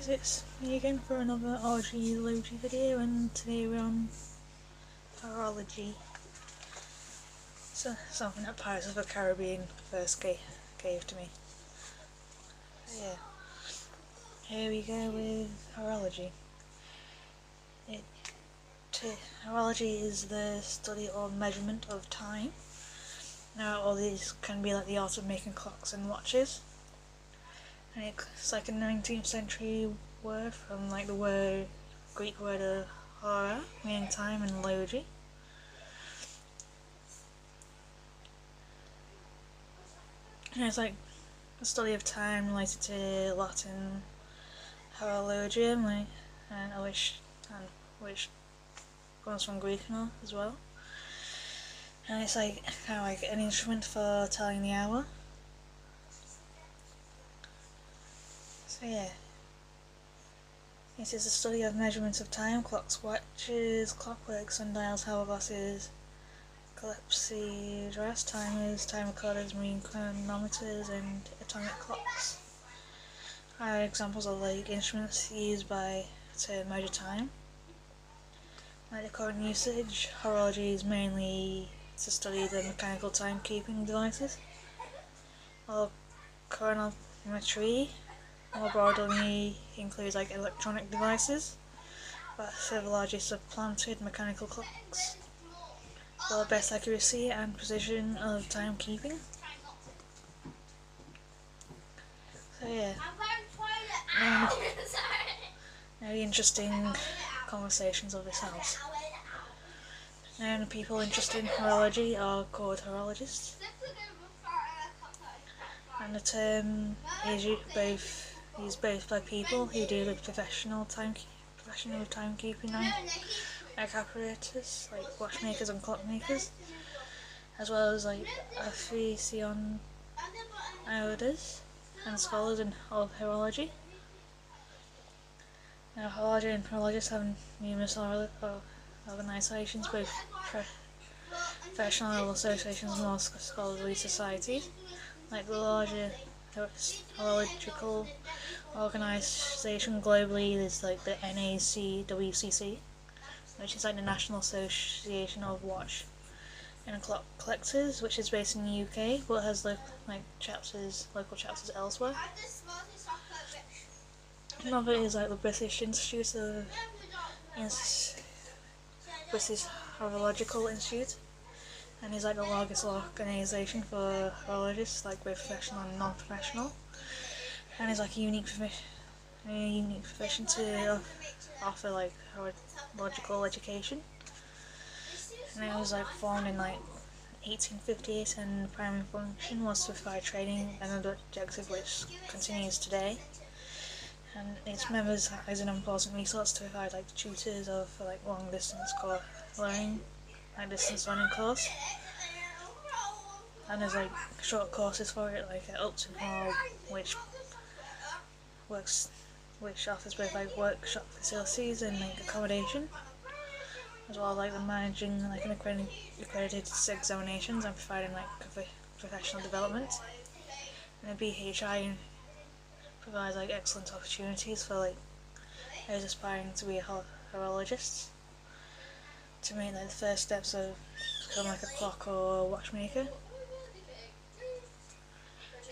guys, it's me again for another Horology video, and today we're on Horology. So, something that Pirates of the Caribbean first gave to me. So yeah, here we go with Horology. Horology is the study or measurement of time. Now all these can be like the art of making clocks and watches. And it's like a 19th century word from like the Greek word of hora, meaning time, and logi. And it's like the study of time related to Latin horologium, which comes from Greek and all as well. And it's like kind of like an instrument for telling the hour. So yeah, it is the study of measurements of time: clocks, watches, clockworks, sundials, hourglasses, clepsydras, timers, time recorders, marine chronometers, and atomic clocks are examples of like instruments used to measure time. Like the current usage, horology is mainly to study the mechanical timekeeping devices, while chronometry more broadly includes like electronic devices that have largely supplanted mechanical clocks for the best accuracy and precision of timekeeping. So yeah, very interesting conversations of this house. And people interested in horology are called horologists. And the term is used both by people who do the professional timekeeping like apparatus, like watchmakers and clockmakers, as well as like aficionados and scholars of horology. Now, horology and horologists have numerous organisations, both professional associations and more scholarly societies, like the larger horological organisation globally is like the NACWCC, which is like the National Association of Watch and Clock Collectors, which is based in the UK but has local chapters elsewhere. Another is like the British Horological Institute, and is like the largest organisation for horologists, like both professional and non-professional, and is like a unique profession to offer like horological education. And it was like formed in like 1858, and the primary function was to provide training, and an objective which continues today. And its members is an important resource to provide like tutors for like long distance distance learning course. And there's like short courses for it, like at Upton Hall, which offers both like workshop facilities and like accommodation, as well as like the managing like an accredited examinations and providing like professional development. And the BHI provides like excellent opportunities for like those aspiring to be a horologist to make like the first steps of becoming like a clock or watchmaker.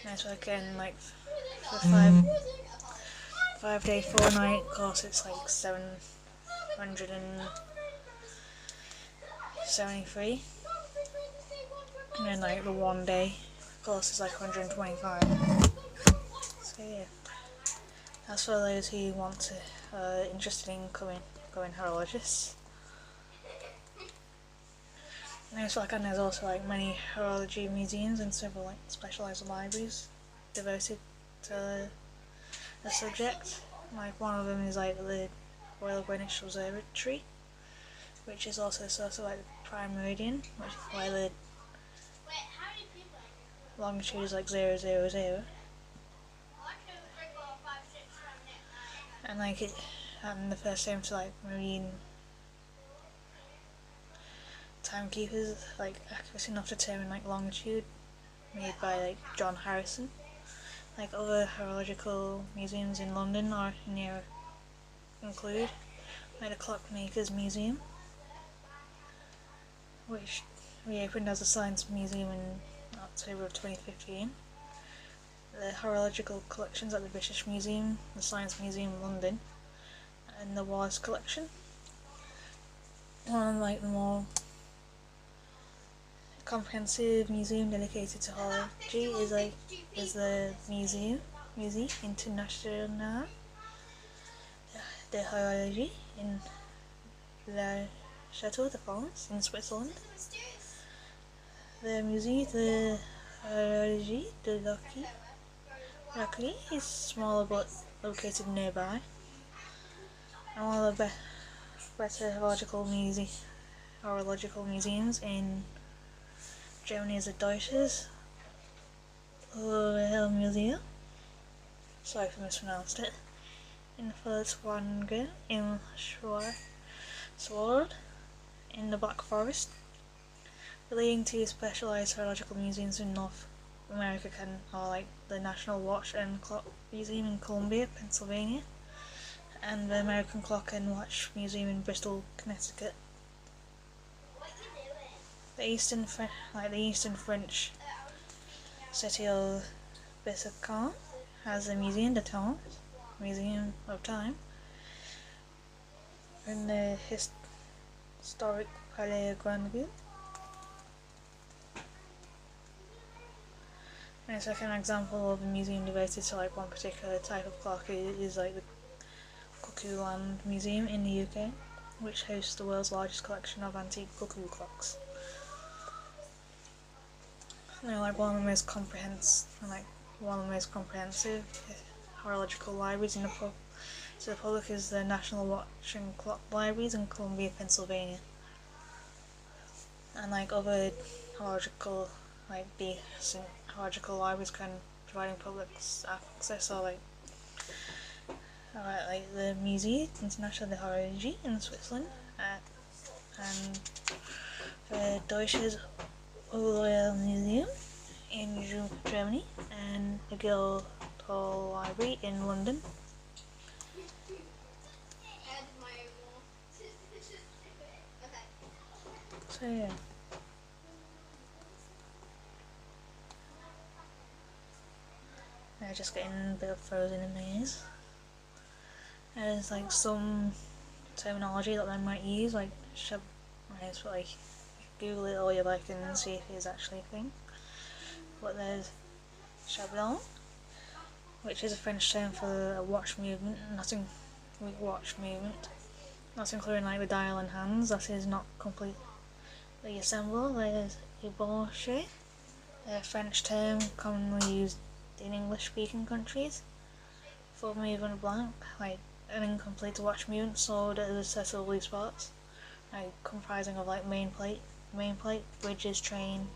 And so again, like for 5-day 4-night course, it's like 773, and then like the 1-day course is like 125. So yeah, that's for those who interested in becoming horologists. And there's also like many horology museums and several like specialised libraries devoted to the subject. Like one of them is like the Royal Greenwich Observatory, which is also the source of like the prime meridian, which is why the longitude is like 000. And the first name to like marine timekeepers like accuracy enough to determine like longitude, made by like John Harrison, Like other horological museums in London or near include like the Clockmakers Museum, which reopened as a science museum in October of 2015. The horological collections at the British Museum, the Science Museum in London, and the Wallace Collection. One of like the more comprehensive museum dedicated to horology is the Musée International de Horologie in La Château de France in Switzerland. The Musée de Horologie de Lockery is smaller but located nearby. And one of the better horological museums in Germany is the Deutsches Museum. Sorry if I mispronounced it. In Furtwangen in Schwarzwald in the Black Forest. Relating to specialised horological museums in North America are like the National Watch and Clock Museum in Columbia, Pennsylvania, and the American Clock and Watch Museum in Bristol, Connecticut. The Eastern French city of Besançon has a Museum de Temps, Museum of Time, and the historic Palais Grandville. And a second example of a museum devoted to like one particular type of clock is like the Cuckoo Land Museum in the UK, which hosts the world's largest collection of antique cuckoo clocks. Like one of the most comprehensive horological libraries in the public is the National Watch and Clock Libraries in Columbia, Pennsylvania. And like other horological libraries providing public access are like the Musée International de Horologie in Switzerland, and the Deutsches Museum in Germany, and the Guildhall Library in London. So yeah. I'm just getting a bit of frozen in my ears. There's like some terminology that I might use, like Google it all you like and see if it's actually a thing. But there's Chablon, which is a French term for a watch movement, not including like the dial and hands that is not completely assembled. There's Ébauché, a French term commonly used in English-speaking countries for movement blank, like an incomplete watch movement sold as a set of loose parts, like comprising of like main plate, bridges, train,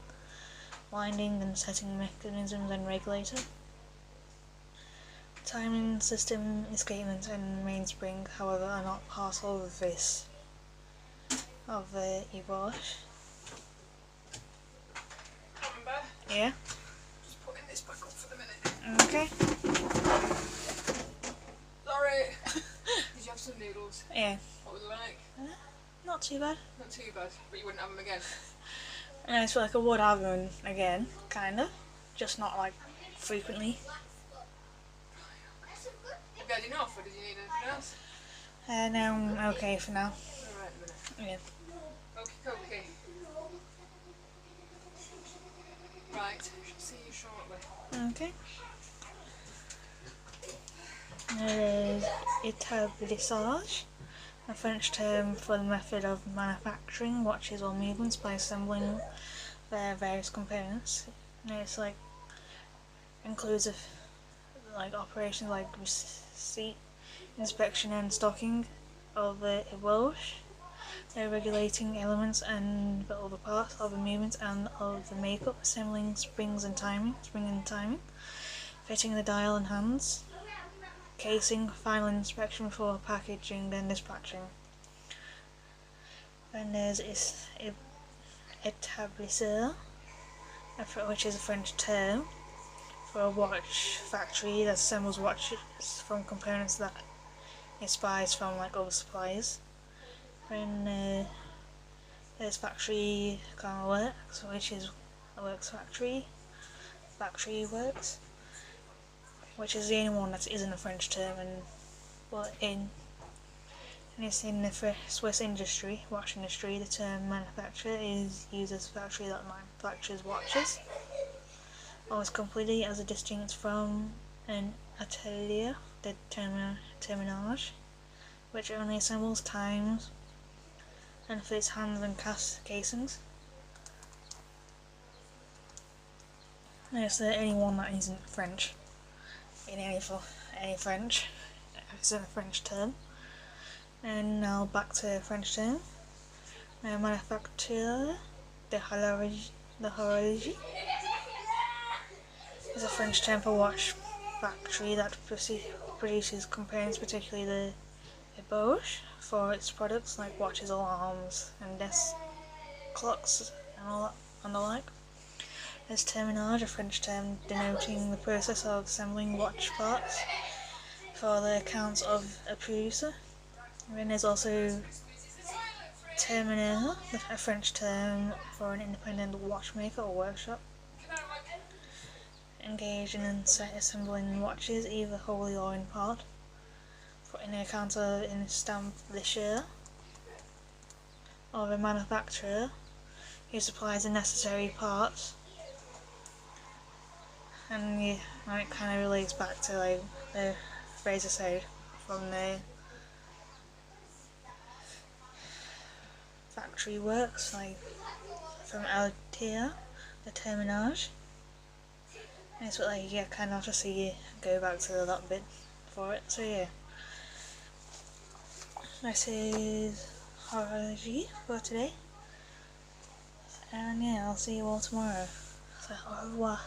winding and setting mechanisms and regulator. Timing system, escapement and mainspring, however, are not part of this Ébauche. Yeah? Just putting this back up for the minute. Okay. Sorry! Did you have some noodles? Yeah. What were they like? Not too bad. Not too bad, but you wouldn't have them again? And I feel like I would have them again, kinda. Just not like frequently. Have you had enough, or did you need anything else? No, I'm okay for now. Alright, a minute. Yeah. Okay. Right, shall see you shortly. Okay. There's établissage, a French term for the method of manufacturing watches or movements by assembling their various components. And it's like includes operations like receipt, inspection and stocking of the ébauche, the regulating elements and the other parts of the movement and of the makeup, assembling spring and timing, fitting the dial and hands, casing, final inspection before packaging and dispatching. And there's établisseur, which is a French term for a watch factory that assembles watches from components that it buys from like other suppliers. When this factory kind of works, which is a works factory works, which is the only one that isn't a French term, but in the Swiss industry, watch industry, the term manufacturer is used as a factory that manufactures watches, almost completely as a distinct from an atelier, the terminage, which only assembles times and fits hands and casings. There's only one that isn't French in any French. It's a French term. And now back to French term. Manufacture, the horology is a French term for watch factory that produces components, particularly the Bosch, for its products like watches, alarms, and desk clocks, and the like. There's terminage, a French term denoting the process of assembling watch parts for the accounts of a producer. And then there's also terminator, a French term for an independent watchmaker or workshop engaged in assembling watches, either wholly or in part, for in the account of an establisher or a manufacturer who supplies the necessary parts. And yeah, it kind of relates back to like the phrase I said from the factory works, like from Altea, the terminage. And it's what like yeah, kind of just see you go back to that bit for it. So yeah, this is Horology for today, and yeah, I'll see you all tomorrow. So au revoir.